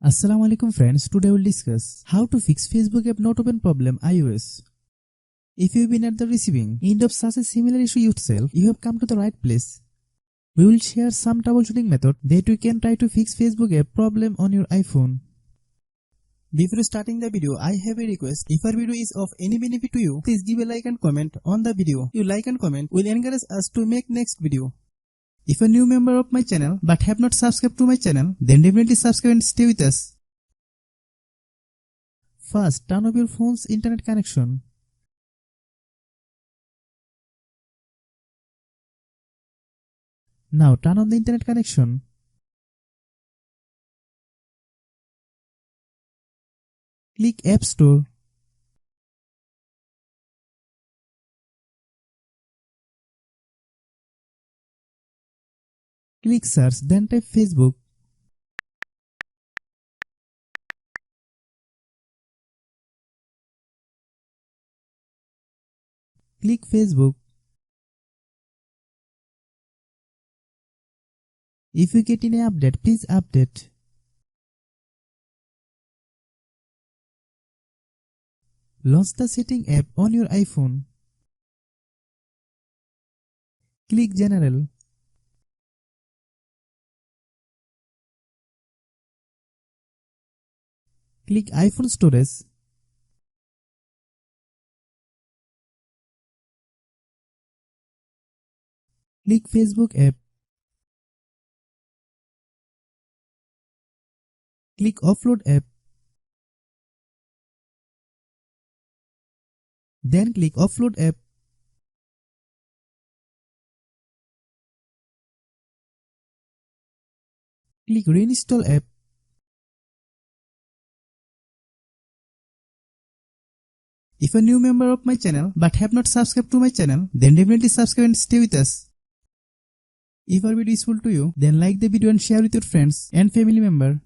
Assalamu alaikum friends, today we will discuss how to fix Facebook app not open problem iOS. If you have been at the receiving end of such a similar issue yourself, you have come to the right place. We will share some troubleshooting method that you can try to fix Facebook app problem on your iPhone. Before starting the video, I have a request. If our video is of any benefit to you, please give a like and comment on the video. Your like and comment will encourage us to make next video. If a new member of my channel but have not subscribed to my channel, then definitely subscribe and stay with us. First, turn off your phone's internet connection. Now turn on the internet connection. Click App Store. Click Search, then type Facebook. Click Facebook. If you get any update, please update. Launch the setting app on your iPhone. Click General. Click iPhone Storage. Click Facebook app. Click Offload app. Then click Offload app. Click Reinstall app. If a new member of my channel but have not subscribed to my channel, then definitely subscribe and stay with us. If our video is useful to you, then like the video and share with your friends and family member.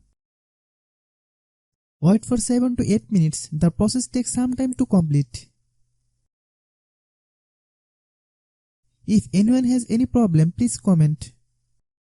Wait for 7 to 8 minutes. The process takes some time to complete. If anyone has any problem, please comment.